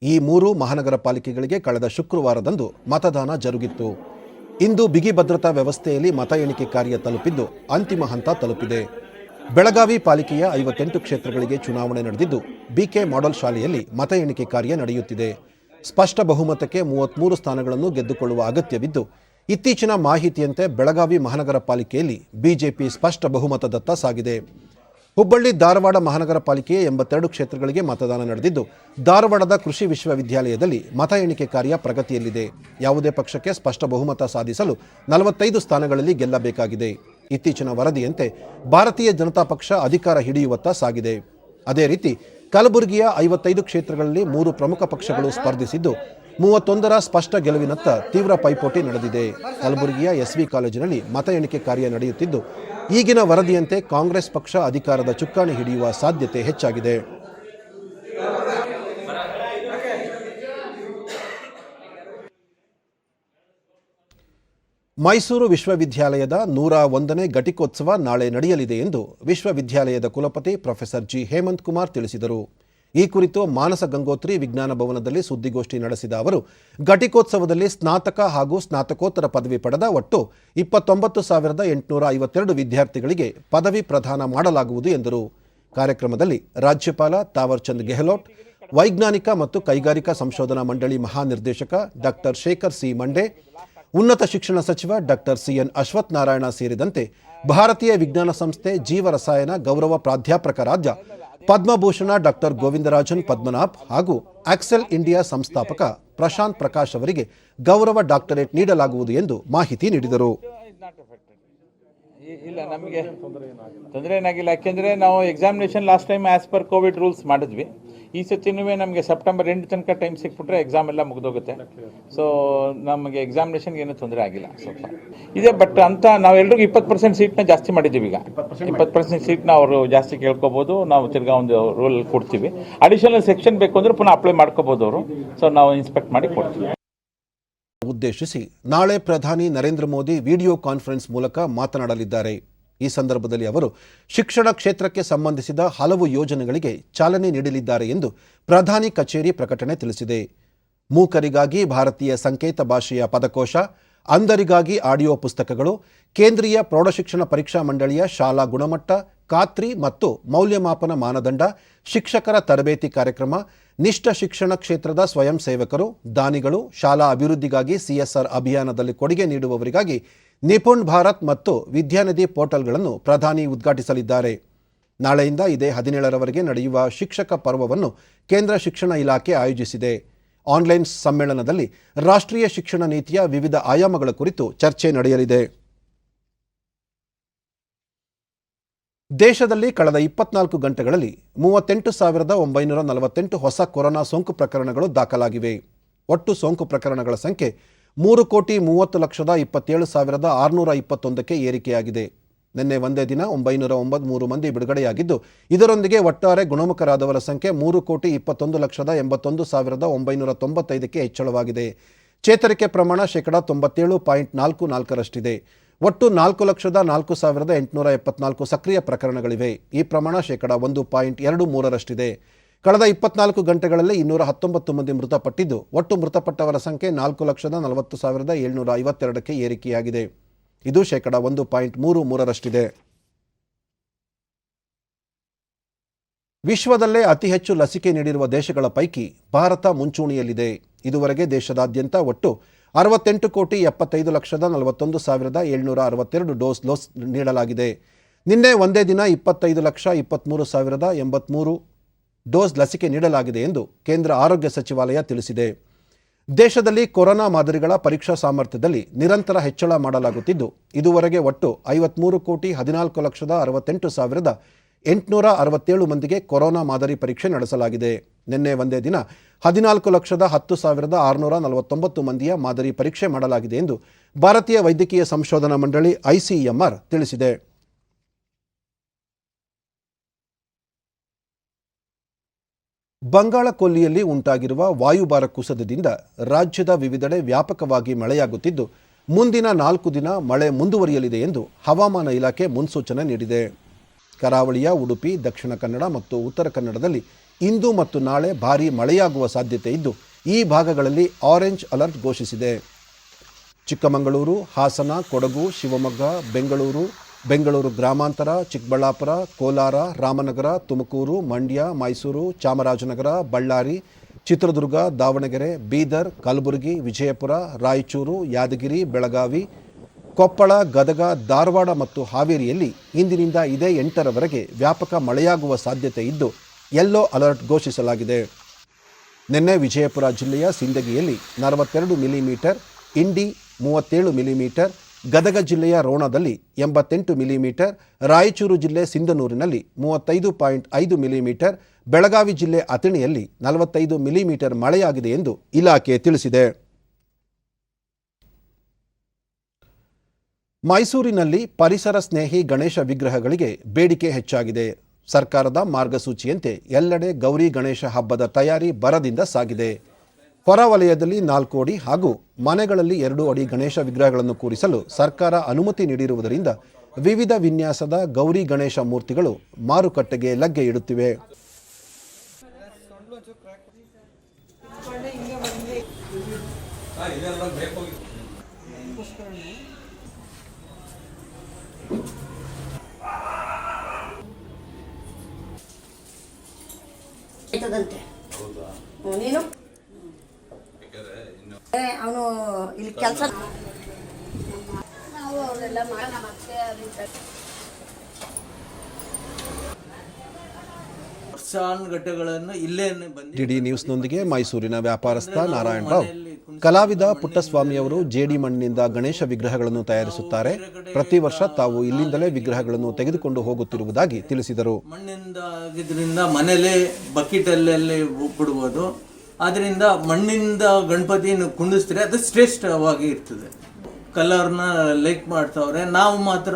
ಈ 3 ಮಹಾನಗರ ಪಾಲಿಕೆಗಳಿಗೆ ಕಳೆದ ಶುಕ್ರವಾರದಂದು ಮತದಾನ ಜರುಗಿತ್ತು. ಇಂದು ಬಿಗಿ ಭದ್ರತಾ ವ್ಯವಸ್ಥೆಯಲ್ಲಿ ಮತ ಎಣಿಕೆ ಕಾರ್ಯ ತಲುಪಿದ್ದು ಅಂತಿಮ ಹಂತ ತಲುಪಿದೆ. ಬೆಳಗಾವಿ ಪಾಲಿಕೆಯ 58 ಕ್ಷೇತ್ರಗಳಿಗೆ ಚುನಾವಣೆ ನಡೆದಿದ್ದು ಬಿಕೆ ಮಾಡೆಲ್ ಶಾಲೆಯಲ್ಲಿ ಮತ ಎಣಿಕೆ ಕಾರ್ಯ ನಡೆಯುತ್ತಿದೆ. ಸ್ಪಷ್ಟ ಬಹುಮತಕ್ಕೆ 33 ಸ್ಥಾನಗಳನ್ನು ಗೆದ್ದುಕೊಳ್ಳುವ ಅಗತ್ಯವಿದ್ದು ಇತ್ತೀಚಿನ ಮಾಹಿತಿಯಂತೆ ಬೆಳಗಾವಿ ಮಹಾನಗರ ಪಾಲಿಕೆಯಲ್ಲಿ ಬಿಜೆಪಿ ಸ್ಪಷ್ಟ ಬಹುಮತದತ್ತ ಸಾಗಿದೆ. ಹುಬ್ಬಳ್ಳಿ, ಧಾರವಾಡ ಮಹಾನಗರ ಪಾಲಿಕೆಯ 82 ಕ್ಷೇತ್ರಗಳಿಗೆ ಮತದಾನ ನಡೆದಿದ್ದು ಧಾರವಾಡದ ಕೃಷಿ ವಿಶ್ವವಿದ್ಯಾಲಯದಲ್ಲಿ ಮತ ಎಣಿಕೆ ಕಾರ್ಯ ಪ್ರಗತಿಯಲ್ಲಿದೆ. ಯಾವುದೇ ಪಕ್ಷಕ್ಕೆ ಸ್ಪಷ್ಟ ಬಹುಮತ ಸಾಧಿಸಲು 45 ಸ್ಥಾನಗಳಲ್ಲಿ ಗೆಲ್ಲಬೇಕಾಗಿದೆ. ಇತ್ತೀಚಿನ ವರದಿಯಂತೆ ಭಾರತೀಯ ಜನತಾ ಪಕ್ಷ ಅಧಿಕಾರ ಹಿಡಿಯುವತ್ತ ಸಾಗಿದೆ. ಅದೇ ರೀತಿ ಕಲಬುರಗಿಯ 55 ಕ್ಷೇತ್ರಗಳಲ್ಲಿ 3 ಪ್ರಮುಖ ಪಕ್ಷಗಳು ಸ್ಪರ್ಧಿಸಿದ್ದು 31ರ ಸ್ಪಷ್ಟ ಗೆಲುವಿನತ್ತ ತೀವ್ರ ಪೈಪೋಟಿ ನಡೆದಿದೆ. ಕಲಬುರಗಿಯ ಎಸ್ವಿ ಕಾಲೇಜಿನಲ್ಲಿ ಮತ ಎಣಿಕೆ ಕಾರ್ಯ ನಡೆಯುತ್ತಿದ್ದು ಈಗಿನ ವರದಿಯಂತೆ ಕಾಂಗ್ರೆಸ್ ಪಕ್ಷ ಅಧಿಕಾರದ ಚುಕ್ಕಾಣಿ ಹಿಡಿಯುವ ಸಾಧ್ಯತೆ ಹೆಚ್ಚಾಗಿದೆ. ಮೈಸೂರು ವಿಶ್ವವಿದ್ಯಾಲಯದ 101ನೇ ಘಟಿಕೋತ್ಸವ ನಾಳೆ ನಡೆಯಲಿದೆ ಎಂದು ವಿಶ್ವವಿದ್ಯಾಲಯದ ಕುಲಪತಿ ಪ್ರೊಫೆಸರ್ ಜಿ ಹೇಮಂತ್ ಕುಮಾರ್ ತಿಳಿಸಿದರು. ಈ ಕುರಿತು ಮಾನಸ ಗಂಗೋತ್ರಿ ವಿಜ್ಞಾನ ಭವನದಲ್ಲಿ ಸುದ್ದಿಗೋಷ್ಠಿ ನಡೆಸಿದ ಅವರು ಘಟಿಕೋತ್ಸವದಲ್ಲಿ ಸ್ನಾತಕ ಹಾಗೂ ಸ್ನಾತಕೋತ್ತರ ಪದವಿ ಪಡೆದ ಒಟ್ಟು 29,852 ವಿದ್ಯಾರ್ಥಿಗಳಿಗೆ ಪದವಿ ಪ್ರದಾನ ಮಾಡಲಾಗುವುದು ಎಂದರು. ಕಾರ್ಯಕ್ರಮದಲ್ಲಿ ರಾಜ್ಯಪಾಲ ತಾವರ್ಚಂದ್ ಗೆಹ್ಲೋಟ್, ವೈಜ್ಞಾನಿಕ ಮತ್ತು ಕೈಗಾರಿಕಾ ಸಂಶೋಧನಾ ಮಂಡಳಿ ಮಹಾನಿರ್ದೇಶಕ ಡಾಕ್ಟರ್ ಶೇಖರ್ ಸಿ ಮಂಡೆ, ಉನ್ನತ ಶಿಕ್ಷಣ ಸಚಿವ ಡಾಕ್ಟರ್ ಸಿಎನ್ ಅಶ್ವಥ್ ನಾರಾಯಣ ಸೇರಿದಂತೆ ಭಾರತೀಯ ವಿಜ್ಞಾನ ಸಂಸ್ಥೆ ಜೀವರಸಾಯನ ಗೌರವ ಪ್ರಾಧ್ಯಾಪಕರಾದ ಪದ್ಮಭೂಷಣ ಡಾಕ್ಟರ್ ಗೋವಿಂದರಾಜನ್ ಪದ್ಮನಾಭ್ ಹಾಗೂ ಆಕ್ಸೆಲ್ ಇಂಡಿಯಾ ಸಂಸ್ಥಾಪಕ ಪ್ರಶಾಂತ್ ಪ್ರಕಾಶ್ ಅವರಿಗೆ ಗೌರವ ಡಾಕ್ಟರೇಟ್ ನೀಡಲಾಗುವುದು ಎಂದು ಮಾಹಿತಿ ನೀಡಿದರು. ಇಲ್ಲ, ನಮಗೆ ತೊಂದರೆ ಏನಾಗಿಲ್ಲ. ಯಾಕೆಂದರೆ ನಾವು examination last time as per Covid rules ಮಾಡಿದ್ವಿ. ಈ ಸತಿನೂ ನಮಗೆ ಸೆಪ್ಟೆಂಬರ್ 8 ತನಕ ಟೈಮ್ ಸಿಕ್ಬಿಟ್ರೆ ಎಕ್ಸಾಮ್ ಎಲ್ಲ ಮುಗಿದೋಗುತ್ತೆ. ಸೊ ನಮಗೆ ಎಕ್ಸಾಮಿನೇಷನ್ಗೆ ಏನೂ ತೊಂದರೆ ಆಗಿಲ್ಲ. ಸ್ವಲ್ಪ ಇದೆ, ಬಟ್ ಅಂತ ನಾವೆಲ್ಲರಿಗೂ 20% ಸೀಟ್ನ ಜಾಸ್ತಿ ಮಾಡಿದ್ದೀವಿ. ಈಗ 20% ಸೀಟ್ನ ಅವರು ಜಾಸ್ತಿ ಕೇಳ್ಕೊಬೋದು. ನಾವು ತಿರ್ಗಾ ಒಂದು ರೂಲ್ ಕೊಡ್ತೀವಿ. ಅಡಿಷನಲ್ ಸೆಕ್ಷನ್ ಬೇಕು ಅಂದರೆ ಪುನಃ ಅಪ್ಲೈ ಮಾಡ್ಕೋಬೋದು ಅವರು. ಸೊ ನಾವು ಇನ್ಸ್ಪೆಕ್ಟ್ ಮಾಡಿ ಕೊಡ್ತೀವಿ. ಉದ್ದೇಶಿಸಿ ನಾಳೆ ಪ್ರಧಾನಿ ನರೇಂದ್ರ ಮೋದಿ ವಿಡಿಯೋ ಕಾನ್ಫರೆನ್ಸ್ ಮೂಲಕ ಮಾತನಾಡಲಿದ್ದಾರೆ. ಈ ಸಂದರ್ಭದಲ್ಲಿ ಅವರು ಶಿಕ್ಷಣ ಕ್ಷೇತ್ರಕ್ಕೆ ಸಂಬಂಧಿಸಿದ ಹಲವು ಯೋಜನೆಗಳಿಗೆ ಚಾಲನೆ ನೀಡಲಿದ್ದಾರೆ ಎಂದು ಪ್ರಧಾನಿ ಕಚೇರಿ ಪ್ರಕಟಣೆ ತಿಳಿಸಿದೆ. ಮೂಕರಿಗಾಗಿ ಭಾರತೀಯ ಸಂಕೇತ ಭಾಷೆಯ ಪದಕೋಶ, ಅಂಧರಿಗಾಗಿ ಆಡಿಯೋ ಪುಸ್ತಕಗಳು, ಕೇಂದ್ರೀಯ ಪ್ರೌಢಶಿಕ್ಷಣ ಪರೀಕ್ಷಾ ಮಂಡಳಿಯ ಶಾಲಾ ಗುಣಮಟ್ಟ, ಖಾತ್ರಿ ಮತ್ತು ಮೌಲ್ಯಮಾಪನ ಮಾನದಂಡ, ಶಿಕ್ಷಕರ ತರಬೇತಿ ಕಾರ್ಯಕ್ರಮ, ನಿಷ್ಠ ಶಿಕ್ಷಣ ಕ್ಷೇತ್ರದ ಸ್ವಯಂ ಸೇವಕರು, ದಾನಿಗಳು, ಶಾಲಾ ಅಭಿವೃದ್ಧಿಗಾಗಿ ಸಿಎಸ್ಆರ್ ಅಭಿಯಾನದಲ್ಲಿ ಕೊಡುಗೆ ನೀಡುವವರಿಗಾಗಿ ನಿಪುಣ್ ಭಾರತ್ ಮತ್ತು ವಿದ್ಯಾನಿಧಿ ಪೋರ್ಟಲ್ಗಳನ್ನು ಪ್ರಧಾನಿ ಉದ್ಘಾಟಿಸಲಿದ್ದಾರೆ. ನಾಳೆಯಿಂದ ಇದೇ 17ರವರೆಗೆ ನಡೆಯುವ ಶಿಕ್ಷಕ ಪರ್ವವನ್ನು ಕೇಂದ್ರ ಶಿಕ್ಷಣ ಇಲಾಖೆ ಆಯೋಜಿಸಿದೆ. ಆನ್ಲೈನ್ ಸಮ್ಮೇಳನದಲ್ಲಿ ರಾಷ್ಟ್ರೀಯ ಶಿಕ್ಷಣ ನೀತಿಯ ವಿವಿಧ ಆಯಾಮಗಳ ಕುರಿತು ಚರ್ಚೆ ನಡೆಯಲಿದೆ. ದೇಶದಲ್ಲಿ ಕಳೆದ 24 ಗಂಟೆಗಳಲ್ಲಿ 38,948 ಹೊಸ ಕೊರೋನಾ ಸೋಂಕು ಪ್ರಕರಣಗಳು ದಾಖಲಾಗಿವೆ. ಒಟ್ಟು ಸೋಂಕು ಪ್ರಕರಣಗಳ ಸಂಖ್ಯೆ 3,30,27,621ಕ್ಕೆ ಏರಿಕೆಯಾಗಿದೆ. ನಿನ್ನೆ ಒಂದೇ ದಿನ 993 ಮಂದಿ ಬಿಡುಗಡೆಯಾಗಿದ್ದು, ಇದರೊಂದಿಗೆ ಒಟ್ಟಾರೆ ಗುಣಮುಖರಾದವರ ಸಂಖ್ಯೆ 3,21,191,995ಕ್ಕೆ ಹೆಚ್ಚಳವಾಗಿದೆ. ಚೇತರಿಕೆ ಪ್ರಮಾಣ 97.44%ರಷ್ಟಿದೆ. ಒಟ್ಟು 4,04,874 ಸಕ್ರಿಯ ಪ್ರಕರಣಗಳಿವೆ. ಈ ಪ್ರಮಾಣ 1.23%ರಷ್ಟಿದೆ. ಕಳೆದ 24 ಗಂಟೆಗಳಲ್ಲಿ 219 ಮಂದಿ ಮೃತಪಟ್ಟಿದ್ದು, ಒಟ್ಟು ಮೃತಪಟ್ಟವರ ಸಂಖ್ಯೆ 4,40,752ಕ್ಕೆ ಏರಿಕೆಯಾಗಿದೆ. ಇದು 1.33%ರಷ್ಟಿದೆ. ವಿಶ್ವದಲ್ಲೇ ಅತಿ ಹೆಚ್ಚು ಲಸಿಕೆ ನೀಡಿರುವ ದೇಶಗಳ ಪೈಕಿ ಭಾರತ ಮುಂಚೂಣಿಯಲ್ಲಿದೆ. ಇದುವರೆಗೆ ದೇಶದಾದ್ಯಂತ ಒಟ್ಟು 68,75,41,762 ಡೋಸ್ ನೀಡಲಾಗಿದೆ. ನಿನ್ನೆ ಒಂದೇ ದಿನ 25,23,083 ಡೋಸ್ ಲಸಿಕೆ ನೀಡಲಾಗಿದೆ ಎಂದು ಕೇಂದ್ರ ಆರೋಗ್ಯ ಸಚಿವಾಲಯ ತಿಳಿಸಿದೆ. ದೇಶದಲ್ಲಿ ಕೊರೋನಾ ಮಾದರಿಗಳ ಪರೀಕ್ಷಾ ಸಾಮರ್ಥ್ಯದಲ್ಲಿ ನಿರಂತರ ಹೆಚ್ಚಳ ಮಾಡಲಾಗುತ್ತಿದ್ದು, ಇದುವರೆಗೆ ಒಟ್ಟು 53,14,68,867 ಮಂದಿಗೆ ಕೊರೋನಾ ಮಾದರಿ ಪರೀಕ್ಷೆ ನಡೆಸಲಾಗಿದೆ. ನಿನ್ನೆ ಒಂದೇ ದಿನ 14,10,649 ಮಂದಿಯ ಮಾದರಿ ಪರೀಕ್ಷೆ ಮಾಡಲಾಗಿದೆ ಎಂದು ಭಾರತೀಯ ವೈದ್ಯಕೀಯ ಸಂಶೋಧನಾ ಮಂಡಳಿ ICMR ತಿಳಿಸಿದೆ. ಬಂಗಾಳ ಕೊಲ್ಲಿಯಲ್ಲಿ ಉಂಟಾಗಿರುವ ವಾಯುಭಾರ ಕುಸಿತದಿಂದ ರಾಜ್ಯದ ವಿವಿಧೆಡೆ ವ್ಯಾಪಕವಾಗಿ ಮಳೆಯಾಗುತ್ತಿದ್ದು, ಮುಂದಿನ 4 ದಿನ ಮಳೆ ಮುಂದುವರಿಯಲಿದೆ ಎಂದು ಹವಾಮಾನ ಇಲಾಖೆ ಮುನ್ಸೂಚನೆ ನೀಡಿದೆ. ಕರಾವಳಿಯ ಉಡುಪಿ, ದಕ್ಷಿಣ ಕನ್ನಡ ಮತ್ತು ಉತ್ತರ ಕನ್ನಡದಲ್ಲಿ ಇಂದು ಮತ್ತು ನಾಳೆ ಭಾರೀ ಮಳೆಯಾಗುವ ಸಾಧ್ಯತೆ ಇದ್ದು, ಈ ಭಾಗಗಳಲ್ಲಿ ಆರೆಂಜ್ ಅಲರ್ಟ್ ಘೋಷಿಸಿದೆ. ಚಿಕ್ಕಮಗಳೂರು, ಹಾಸನ, ಕೊಡಗು, ಶಿವಮೊಗ್ಗ, ಬೆಂಗಳೂರು ಗ್ರಾಮಾಂತರ, ಚಿಕ್ಕಬಳ್ಳಾಪುರ, ಕೋಲಾರ, ರಾಮನಗರ, ತುಮಕೂರು, ಮಂಡ್ಯ, ಮೈಸೂರು, ಚಾಮರಾಜನಗರ, ಬಳ್ಳಾರಿ, ಚಿತ್ರದುರ್ಗ, ದಾವಣಗೆರೆ, ಬೀದರ್, ಕಲಬುರಗಿ, ವಿಜಯಪುರ, ರಾಯಚೂರು, ಯಾದಗಿರಿ, ಬೆಳಗಾವಿ, ಕೊಪ್ಪಳ, ಗದಗ, ಧಾರವಾಡ ಮತ್ತು ಹಾವೇರಿಯಲ್ಲಿ ಇಂದಿನಿಂದ ಇದೇ 8ರವರೆಗೆ ವ್ಯಾಪಕ ಮಳೆಯಾಗುವ ಸಾಧ್ಯತೆ ಇದ್ದು, ಯೆಲ್ಲೋ ಅಲರ್ಟ್ ಘೋಷಿಸಲಾಗಿದೆ. ನಿನ್ನೆ ವಿಜಯಪುರ ಜಿಲ್ಲೆಯ ಸಿಂದಗಿಯಲ್ಲಿ 42 ಮಿಲಿಮೀಟರ್, ಇಂಡಿ 37 ಮಿಲಿಮೀಟರ್, ಗದಗ ಜಿಲ್ಲೆಯ ರೋಣದಲ್ಲಿ 88 ಮಿಲಿಮೀಟರ್, ರಾಯಚೂರು ಜಿಲ್ಲೆ ಸಿಂಧನೂರಿನಲ್ಲಿ 35.5 ಮಿಲಿಮೀಟರ್, ಬೆಳಗಾವಿ ಜಿಲ್ಲೆ ಅಥಣಿಯಲ್ಲಿ 45 ಮಿಲಿಮೀಟರ್ ಮಳೆಯಾಗಿದೆ ಎಂದು ಇಲಾಖೆ ತಿಳಿಸಿದೆ. ಮೈಸೂರಿನಲ್ಲಿ ಪರಿಸರ ಸ್ನೇಹಿ ಗಣೇಶ ವಿಗ್ರಹಗಳಿಗೆ ಬೇಡಿಕೆ ಹೆಚ್ಚಾಗಿದೆ. ಸರ್ಕಾರದ ಮಾರ್ಗಸೂಚಿಯಂತೆ ಎಲ್ಲೆಡೆ ಗೌರಿ ಗಣೇಶ ಹಬ್ಬದ ತಯಾರಿ ಭರದಿಂದ ಸಾಗಿದೆ. ಹೊರವಲಯದಲ್ಲಿ 4 ಅಡಿ ಹಾಗೂ ಮನೆಗಳಲ್ಲಿ 2 ಅಡಿ ಗಣೇಶ ವಿಗ್ರಹಗಳನ್ನು ಕೂರಿಸಲು ಸರ್ಕಾರ ಅನುಮತಿ ನೀಡಿರುವುದರಿಂದ ವಿವಿಧ ವಿನ್ಯಾಸದ ಗೌರಿ ಗಣೇಶ ಮೂರ್ತಿಗಳು ಮಾರುಕಟ್ಟೆಗೆ ಲಗ್ಗೆ ಇಡುತ್ತಿವೆ. ಆಯ್ತದಂತೆ. ನೀನು ಅವನು ಇಲ್ಲಿ ಕೆಲಸ ನಾವು ಅವರೆಲ್ಲ ಮಾಡೋಣ ಮತ್ತೆ ವರ್ಷಾನುಗಟ್ಟೆಗಳನ್ನು ಇಲ್ಲೇ ಡಿಡಿ ನ್ಯೂಸ್ನೊಂದಿಗೆ ಮೈಸೂರಿನ ವ್ಯಾಪಾರಸ್ಥ ನಾರಾಯಣ ರಾವ್. ಕಲಾವಿದ ಪುಟ್ಟಸ್ವಾಮಿಯವರು ಜೇಡಿ ಮಣ್ಣಿನಿಂದ ಗಣೇಶ ವಿಗ್ರಹಗಳನ್ನು ತಯಾರಿಸುತ್ತಾರೆ. ಪ್ರತಿ ವರ್ಷ ತಾವು ಇಲ್ಲಿಂದಲೇ ವಿಗ್ರಹಗಳನ್ನು ತೆಗೆದುಕೊಂಡು ಹೋಗುತ್ತಿರುವುದಾಗಿ ತಿಳಿಸಿದರು. ಮಣ್ಣಿಂದ ಆಗಿದ್ರಿಂದ ಮನೇಲಿ ಬಕೆಟಲ್ಲಿ ಬಿಡ್ಬೋದು. ಅದರಿಂದ ಮಣ್ಣಿಂದ ಗಣಪತಿಯನ್ನು ಕುಂಡಿಸಿದ್ರೆ ಅದು ಶ್ರೇಷ್ಠವಾಗಿ ಇರ್ತದೆ. ಕಲರ್ನ ಲೈಕ್ ಮಾಡ್ತಾವ್ರೆ, ನಾವು ಮಾತ್ರ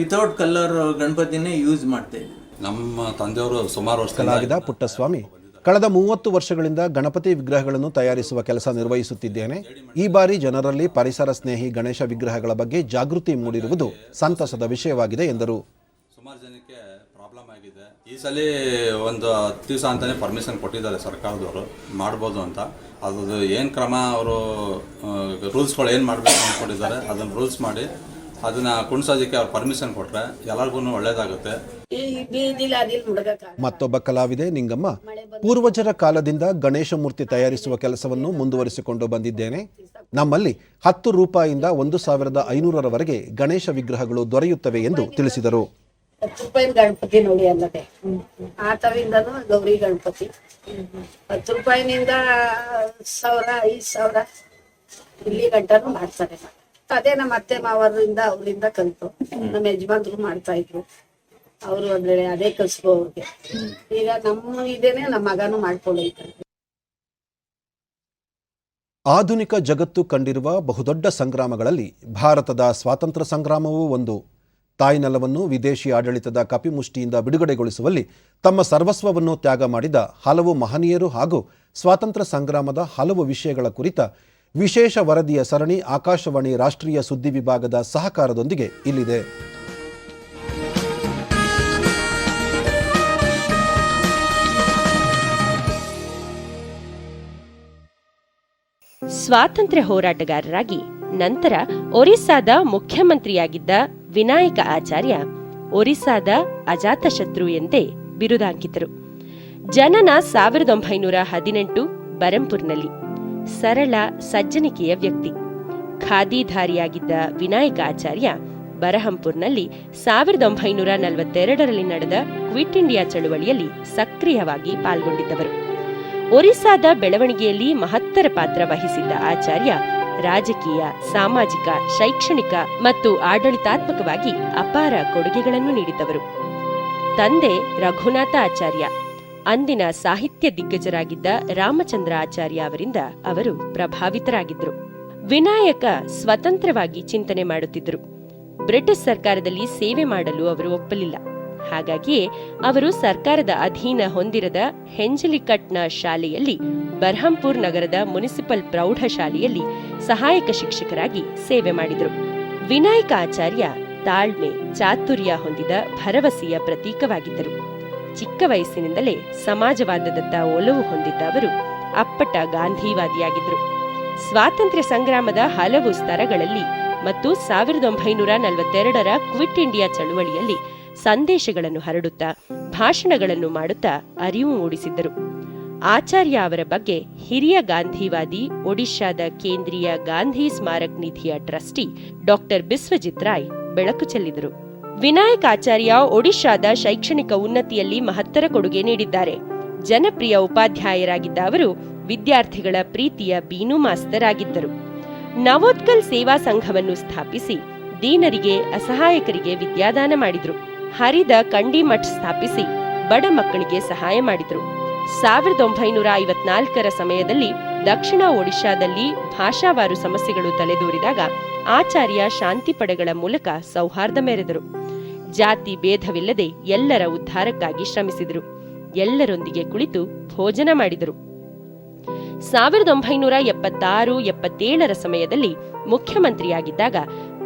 ವಿತೌಟ್ ಕಲರ್ ಗಣಪತಿನೇ ಯೂಸ್ ಮಾಡ್ತಾ ಇದ್ದೀವಿ. ನಮ್ಮ ತಂದೆಯವರು ಸುಮಾರು ವರ್ಷ ಕಲಾವಿದ ಪುಟ್ಟಸ್ವಾಮಿ ಕಳೆದ 30 ವರ್ಷಗಳಿಂದ ಗಣಪತಿ ವಿಗ್ರಹಗಳನ್ನು ತಯಾರಿಸುವ ಕೆಲಸ ನಿರ್ವಹಿಸುತ್ತಿದ್ದೇನೆ. ಈ ಬಾರಿ ಜನರಲ್ಲಿ ಪರಿಸರ ಸ್ನೇಹಿ ಗಣೇಶ ವಿಗ್ರಹಗಳ ಬಗ್ಗೆ ಜಾಗೃತಿ ಮೂಡಿರುವುದು ಸಂತಸದ ವಿಷಯವಾಗಿದೆ ಎಂದರು. ಸುಮಾರು ಜನಕ್ಕೆ ಪ್ರಾಬ್ಲಮ್ ಆಗಿದೆ. ಈ ಸಲ ಒಂದು 10 ದಿವಸ ಅಂತಾನೆ ಪರ್ಮಿಷನ್ ಕೊಟ್ಟಿದ್ದಾರೆ ಸರ್ಕಾರದವರು, ಮಾಡ್ಬೋದು ಅಂತ. ಅದು ಏನು ಕ್ರಮ ಅವರು ರೂಲ್ಸ್ಗಳು ಏನು ಮಾಡಬೇಕು ಅಂದ್ಕೊಂಡಿದ್ದಾರೆ ಅದನ್ನು ರೂಲ್ಸ್ ಮಾಡಿ ಅದನ್ನ ಕುಣಿಸೋದಕ್ಕೆ ಅವ್ರು ಪರ್ಮಿಷನ್ ಕೊಟ್ಟರೆ ಎಲ್ಲರಿಗೂ ಒಳ್ಳೇದಾಗುತ್ತೆ. ಮತ್ತೊಬ್ಬ ಕಲಾವಿದೆ ನಿಂಗಮ್ಮ, ಪೂರ್ವಜರ ಕಾಲದಿಂದ ಗಣೇಶ ಮೂರ್ತಿ ತಯಾರಿಸುವ ಕೆಲಸವನ್ನು ಮುಂದುವರಿಸಿಕೊಂಡು ಬಂದಿದ್ದೇನೆ. ನಮ್ಮಲ್ಲಿ 10 ರೂಪಾಯಿಯಿಂದ 1500ರವರೆಗೆ ಗಣೇಶ ವಿಗ್ರಹಗಳು ದೊರೆಯುತ್ತವೆ ಎಂದು ತಿಳಿಸಿದರು. 10 ರೂಪಾಯಿ ಗಣಪತಿ ನೋಡಿ ಅಲ್ಲದೆ ಆ ತರದಿಂದನೂ ಗೌರಿ ಗಣಪತಿ 10 ರೂಪಾಯಿನಿಂದ 1000 5000 ಇಲ್ಲಿ ಗಂಟನೂ ಮಾಡ್ತಾರೆ. ಅದೇ ನಮ್ಮ ಅತ್ತೆ ಮಾವರಿಂದ ಅವರಿಂದ ಕಲಿತು ನಮ್ಮ ಯಜಮಾನ್ರು ಮಾಡ್ತಾ ಇದ್ರು. ಅವರು ಅಂದ್ರೆ ಅದೇ ಕಲ್ಸ್ಕೊ ಅವ್ರಿಗೆ. ಈಗ ನಮ್ಮ ಇದೇನೆ ನಮ್ಮ ಮಗನೂ ಮಾಡ್ಕೊಂಡೈತಾರೆ. ಆಧುನಿಕ ಜಗತ್ತು ಕಂಡಿರುವ ಬಹುದೊಡ್ಡ ಸಂಗ್ರಾಮಗಳಲ್ಲಿ ಭಾರತದ ಸ್ವಾತಂತ್ರ್ಯ ಸಂಗ್ರಾಮವೂ ಒಂದು. ತಾಯ್ನೆಲವನ್ನು ವಿದೇಶಿ ಆಡಳಿತದ ಕಪಿಮುಷ್ಟಿಯಿಂದ ಬಿಡುಗಡೆಗೊಳಿಸುವಲ್ಲಿ ತಮ್ಮ ಸರ್ವಸ್ವವನ್ನು ತ್ಯಾಗ ಮಾಡಿದ ಹಲವು ಮಹನೀಯರು ಹಾಗೂ ಸ್ವಾತಂತ್ರ್ಯ ಸಂಗ್ರಾಮದ ಹಲವು ವಿಷಯಗಳ ಕುರಿತ ವಿಶೇಷ ವರದಿಯ ಸರಣಿ ಆಕಾಶವಾಣಿ ರಾಷ್ಟ್ರೀಯ ಸುದ್ದಿ ವಿಭಾಗದ ಸಹಕಾರದೊಂದಿಗೆ ಇಲ್ಲಿದೆ. ಸ್ವಾತಂತ್ರ್ಯ ಹೋರಾಟಗಾರರಾಗಿ ನಂತರ ಒರಿಸ್ಸಾದ ಮುಖ್ಯಮಂತ್ರಿಯಾಗಿದ್ದ ವಿನಾಯಕ ಆಚಾರ್ಯ ಒರಿಸ್ಸಾದ ಅಜಾತಶತ್ರು ಎಂದೇ ಬಿರುದಾಂಕಿತರು. ಜನನ 1918 ಬರಂಪುರ್ನಲ್ಲಿ. ಸರಳ ಸಜ್ಜನಿಕೆಯ ವ್ಯಕ್ತಿ. ಖಾದಿಧಾರಿಯಾಗಿದ್ದ ವಿನಾಯಕ ಆಚಾರ್ಯ ಬರಹಂಪುರ್ನಲ್ಲಿ 1942ರಲ್ಲಿ ನಡೆದ ಕ್ವಿಟ್ ಇಂಡಿಯಾ ಚಳುವಳಿಯಲ್ಲಿ ಸಕ್ರಿಯವಾಗಿ ಪಾಲ್ಗೊಂಡಿದ್ದವರು. ಒರಿಸ್ಸಾದ ಬೆಳವಣಿಗೆಯಲ್ಲಿ ಮಹತ್ತರ ಪಾತ್ರ ವಹಿಸಿದ್ದ ಆಚಾರ್ಯ ರಾಜಕೀಯ, ಸಾಮಾಜಿಕ, ಶೈಕ್ಷಣಿಕ ಮತ್ತು ಆಡಳಿತಾತ್ಮಕವಾಗಿ ಅಪಾರ ಕೊಡುಗೆಗಳನ್ನು ನೀಡಿದ್ದವರು. ತಂದೆ ರಘುನಾಥ ಆಚಾರ್ಯ ಅಂದಿನ ಸಾಹಿತ್ಯ ದಿಗ್ಗಜರಾಗಿದ್ದ ರಾಮಚಂದ್ರ ಆಚಾರ್ಯ ಅವರಿಂದ ಅವರು ಪ್ರಭಾವಿತರಾಗಿದ್ದರು. ವಿನಾಯಕ ಸ್ವತಂತ್ರವಾಗಿ ಚಿಂತನೆ ಮಾಡುತ್ತಿದ್ದರು. ಬ್ರಿಟಿಷ್ ಸರ್ಕಾರದಲ್ಲಿ ಸೇವೆ ಮಾಡಲು ಅವರು ಒಪ್ಪಲಿಲ್ಲ. ಹಾಗಾಗಿಯೇ ಅವರು ಸರ್ಕಾರದ ಅಧೀನ ಹೊಂದಿರದ ಹೆಂಜಲಿಕಟ್ನ ಶಾಲೆಯಲ್ಲಿ ಬರ್ಹಂಪುರ್ ನಗರದ ಮುನಿಸಿಪಲ್ ಪ್ರೌಢಶಾಲೆಯಲ್ಲಿ ಸಹಾಯಕ ಶಿಕ್ಷಕರಾಗಿ ಸೇವೆ ಮಾಡಿದರು. ವಿನಾಯಕ ಆಚಾರ್ಯ ತಾಳ್ಮೆ, ಚಾತುರ್ಯ ಹೊಂದಿದ ಭರವಸೆಯ ಪ್ರತೀಕವಾಗಿದ್ದರು. ಚಿಕ್ಕ ವಯಸ್ಸಿನಿಂದಲೇ ಸಮಾಜವಾದದತ್ತ ಒಲವು ಹೊಂದಿದ್ದ ಅವರು ಅಪ್ಪಟ ಗಾಂಧಿವಾದಿಯಾಗಿದ್ದರು. ಸ್ವಾತಂತ್ರ್ಯ ಸಂಗ್ರಾಮದ ಹಲವು ಸ್ತರಗಳಲ್ಲಿ ಮತ್ತು 1942ರ ಕ್ವಿಟ್ ಇಂಡಿಯಾ ಚಳುವಳಿಯಲ್ಲಿ ಸಂದೇಶಗಳನ್ನು ಹರಡುತ್ತಾ, ಭಾಷಣಗಳನ್ನು ಮಾಡುತ್ತಾ ಅರಿವು ಮೂಡಿಸಿದ್ದರು. ಆಚಾರ್ಯ ಅವರ ಬಗ್ಗೆ ಹಿರಿಯ ಗಾಂಧಿವಾದಿ, ಒಡಿಶಾದ ಕೇಂದ್ರೀಯ ಗಾಂಧಿ ಸ್ಮಾರಕ್ ನಿಧಿಯ ಟ್ರಸ್ಟಿ ಡಾಕ್ಟರ್ ಬಿಸ್ವಜಿತ್ ರಾಯ್ ಬೆಳಕು ಚೆಲ್ಲಿದರು. ವಿನಾಯಕ ಆಚಾರ್ಯ ಒಡಿಶಾದ ಶೈಕ್ಷಣಿಕ ಉನ್ನತಿಯಲ್ಲಿ ಮಹತ್ತರ ಕೊಡುಗೆ ನೀಡಿದ್ದಾರೆ. ಜನಪ್ರಿಯ ಉಪಾಧ್ಯಾಯರಾಗಿದ್ದ ಅವರು ವಿದ್ಯಾರ್ಥಿಗಳ ಪ್ರೀತಿಯ ಬೀನು ಮಾಸ್ತರ್ ಆಗಿದ್ದರು. ನವೋತ್ಕಲ್ ಸೇವಾ ಸಂಘವನ್ನು ಸ್ಥಾಪಿಸಿ ದೀನರಿಗೆ, ಅಸಹಾಯಕರಿಗೆ ವಿದ್ಯಾದಾನ ಮಾಡಿದರು. ಹರಿದ ಕಂಡಿ ಮಠ್ ಸ್ಥಾಪಿಸಿ ಬಡ ಮಕ್ಕಳಿಗೆ ಸಹಾಯ ಮಾಡಿದರು. 1954ರ ಸಮಯದಲ್ಲಿ ದಕ್ಷಿಣ ಒಡಿಶಾದಲ್ಲಿ ಭಾಷಾವಾರು ಸಮಸ್ಯೆಗಳು ತಲೆದೋರಿದಾಗ ಆಚಾರ್ಯ ಶಾಂತಿ ಪಡೆಗಳ ಮೂಲಕ ಸೌಹಾರ್ದ ಮೆರೆದರು. ಜಾತಿ ಭೇದವಿಲ್ಲದೆ ಎಲ್ಲರ ಉದ್ಧಾರಕ್ಕಾಗಿ ಶ್ರಮಿಸಿದರು. ಎಲ್ಲರೊಂದಿಗೆ ಕುಳಿತು ಭೋಜನ ಮಾಡಿದರು. 1976-77ರ ಸಮಯದಲ್ಲಿ ಮುಖ್ಯಮಂತ್ರಿಯಾಗಿದ್ದಾಗ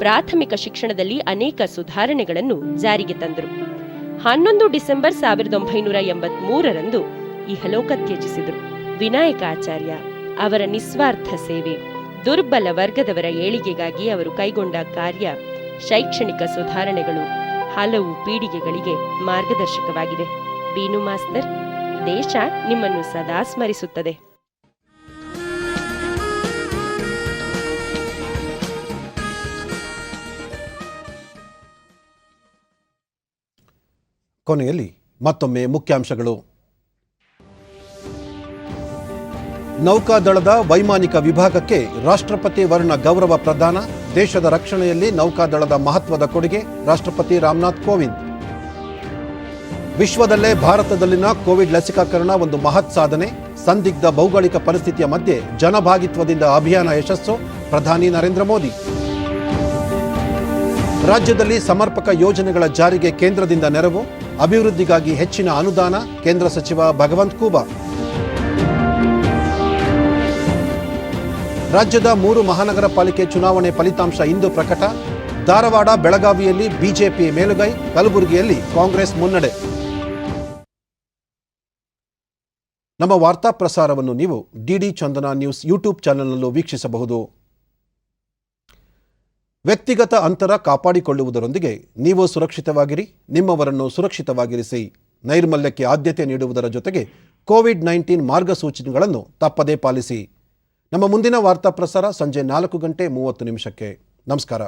ಪ್ರಾಥಮಿಕ ಶಿಕ್ಷಣದಲ್ಲಿ ಅನೇಕ ಸುಧಾರಣೆಗಳನ್ನು ಜಾರಿಗೆ ತಂದರು. 11 ಡಿಸೆಂಬರ್ 1983ರಂದು ಇಹಲೋಕ ತ್ಯಜಿಸಿದರು. ವಿನಾಯಕ ಆಚಾರ್ಯ ಅವರ ನಿಸ್ವಾರ್ಥ ಸೇವೆ, ದುರ್ಬಲ ವರ್ಗದವರ ಏಳಿಗೆಗಾಗಿ ಅವರು ಕೈಗೊಂಡ ಕಾರ್ಯ, ಶೈಕ್ಷಣಿಕ ಸುಧಾರಣೆಗಳು ಹಲವು ಪೀಳಿಗೆಗಳಿಗೆ ಮಾರ್ಗದರ್ಶಕವಾಗಿದೆ. ಬೀನು ಮಾಸ್ತರ್ ದೇಶ ನಿಮ್ಮನ್ನು ಸದಾ ಸ್ಮರಿಸುತ್ತದೆ. ಕೊನೆಯಲ್ಲಿ ಮತ್ತೊಮ್ಮೆ ಮುಖ್ಯಾಂಶಗಳು. ನೌಕಾದಳದ ವೈಮಾನಿಕ ವಿಭಾಗಕ್ಕೆ ರಾಷ್ಟ್ರಪತಿ ವರ್ಣ ಗೌರವ ಪ್ರದಾನ. ದೇಶದ ರಕ್ಷಣೆಯಲ್ಲಿ ನೌಕಾದಳದ ಮಹತ್ವದ ಕೊಡುಗೆ. ರಾಷ್ಟ್ರಪತಿ ರಾಮನಾಥ್ ಕೋವಿಂದ್. ವಿಶ್ವದಲ್ಲೇ ಭಾರತದಲ್ಲಿನ ಕೋವಿಡ್ ಲಸಿಕಾಕರಣ ಒಂದು ಮಹತ್ ಸಾಧನೆ. ಸಂದಿಗ್ಧ ಭೌಗೋಳಿಕ ಪರಿಸ್ಥಿತಿಯ ಮಧ್ಯೆ ಜನಭಾಗಿತ್ವದಿಂದ ಅಭಿಯಾನ ಯಶಸ್ಸು. ಪ್ರಧಾನಿ ನರೇಂದ್ರ ಮೋದಿ. ರಾಜ್ಯದಲ್ಲಿ ಸಮರ್ಪಕ ಯೋಜನೆಗಳ ಜಾರಿಗೆ ಕೇಂದ್ರದಿಂದ ನೆರವು. ಅಭಿವೃದ್ಧಿಗಾಗಿ ಹೆಚ್ಚಿನ ಅನುದಾನ. ಕೇಂದ್ರ ಸಚಿವ ಭಗವಂತ್ ಖೂಬಾ. ರಾಜ್ಯದ 3 ಮಹಾನಗರ ಪಾಲಿಕೆ ಚುನಾವಣೆ ಫಲಿತಾಂಶ ಇಂದು ಪ್ರಕಟ. ಧಾರವಾಡ, ಬೆಳಗಾವಿಯಲ್ಲಿ ಬಿಜೆಪಿ ಮೇಲುಗೈ. ಕಲಬುರಗಿಯಲ್ಲಿ ಕಾಂಗ್ರೆಸ್ ಮುನ್ನಡೆ. ನಮ್ಮ ವಾರ್ತಾ ಪ್ರಸಾರವನ್ನು ನೀವು ಡಿಡಿ ಚಂದನ ನ್ಯೂಸ್ ಯೂಟ್ಯೂಬ್ ಚಾನೆಲ್ನಲ್ಲೂ ವೀಕ್ಷಿಸಬಹುದು. ವ್ಯಕ್ತಿಗತ ಅಂತರ ಕಾಪಾಡಿಕೊಳ್ಳುವುದರೊಂದಿಗೆ ನೀವು ಸುರಕ್ಷಿತವಾಗಿರಿ, ನಿಮ್ಮವರನ್ನು ಸುರಕ್ಷಿತವಾಗಿರಿಸಿ. ನೈರ್ಮಲ್ಯಕ್ಕೆ ಆದ್ಯತೆ ನೀಡುವುದರ ಜೊತೆಗೆ ಕೋವಿಡ್-19 ಮಾರ್ಗಸೂಚಿಗಳನ್ನು ತಪ್ಪದೇ ಪಾಲಿಸಿ. ನಮ್ಮ ಮುಂದಿನ ವಾರ್ತಾ ಪ್ರಸಾರ ಸಂಜೆ 4:30 ನಮಸ್ಕಾರ.